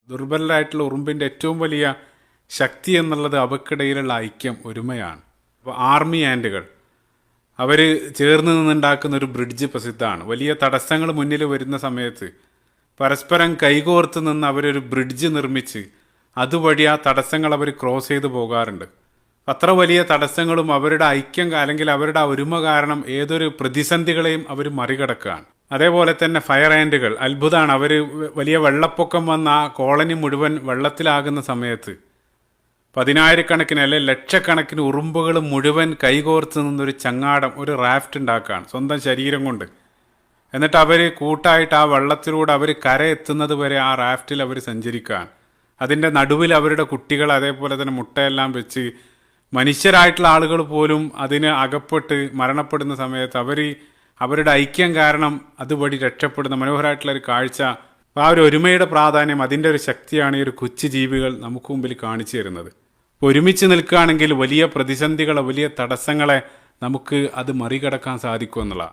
ദുർബലരായിട്ടുള്ള ഉറുമ്പിൻ്റെ ഏറ്റവും വലിയ ശക്തി എന്നുള്ളത് അവക്കിടയിലുള്ള ഐക്യം, ഒരുമയാണ്. അപ്പോൾ ആർമി ആൻറ്റുകൾ അവർ ചേർന്ന് നിന്നുണ്ടാക്കുന്ന ഒരു ബ്രിഡ്ജ് പ്രസിദ്ധമാണ്. വലിയ തടസ്സങ്ങൾ മുന്നിൽ വരുന്ന സമയത്ത് പരസ്പരം കൈകോർത്ത് നിന്ന് അവരൊരു ബ്രിഡ്ജ് നിർമ്മിച്ച് അതുവഴി ആ തടസ്സങ്ങൾ അവർ ക്രോസ് ചെയ്ത് പോകാറുണ്ട്. അത്ര വലിയ തടസ്സങ്ങളും അവരുടെ ഐക്യം അല്ലെങ്കിൽ അവരുടെ ഒരുമ കാരണം ഏതൊരു പ്രതിസന്ധികളെയും അവർ മറികടക്കുകയാണ്. അതേപോലെ തന്നെ ഫയർ ആൻറ്റുകൾ അത്ഭുതമാണ്. അവർ വലിയ വെള്ളപ്പൊക്കം വന്ന ആ കോളനി മുഴുവൻ വെള്ളത്തിലാകുന്ന സമയത്ത് പതിനായിരക്കണക്കിന് അല്ലെങ്കിൽ ലക്ഷക്കണക്കിന് ഉറുമ്പുകൾ മുഴുവൻ കൈകോർത്ത് നിന്നൊരു ചങ്ങാടം, ഒരു റാഫ്റ്റ് ഉണ്ടാക്കുകയാണ് സ്വന്തം ശരീരം കൊണ്ട്. എന്നിട്ട് അവർ കൂട്ടായിട്ട് ആ വെള്ളത്തിലൂടെ അവർ കര എത്തുന്നത് വരെ ആ റാഫ്റ്റിൽ അവർ സഞ്ചരിക്കുകയാണ്. അതിൻ്റെ നടുവിൽ അവരുടെ കുട്ടികൾ അതേപോലെ തന്നെ മുട്ടയെല്ലാം വെച്ച് മനുഷ്യരായിട്ടുള്ള ആളുകൾ പോലും അതിന് അകപ്പെട്ട് മരണപ്പെടുന്ന സമയത്ത് അവരുടെ ഐക്യം കാരണം അതുവഴി രക്ഷപ്പെടുന്ന മനോഹരമായിട്ടുള്ള ഒരു കാഴ്ച. ആ ഒരു ഒരുമയുടെ പ്രാധാന്യം, അതിൻ്റെ ഒരു ശക്തിയാണ് ഈ ഒരു കൊച്ചു ജീവികൾ നമുക്ക് മുമ്പിൽ കാണിച്ചു തരുന്നത്. ഒരുമിച്ച് നിൽക്കുകയാണെങ്കിൽ വലിയ പ്രതിസന്ധികളെ, വലിയ തടസ്സങ്ങളെ നമുക്ക് അത് മറികടക്കാൻ സാധിക്കും എന്നുള്ള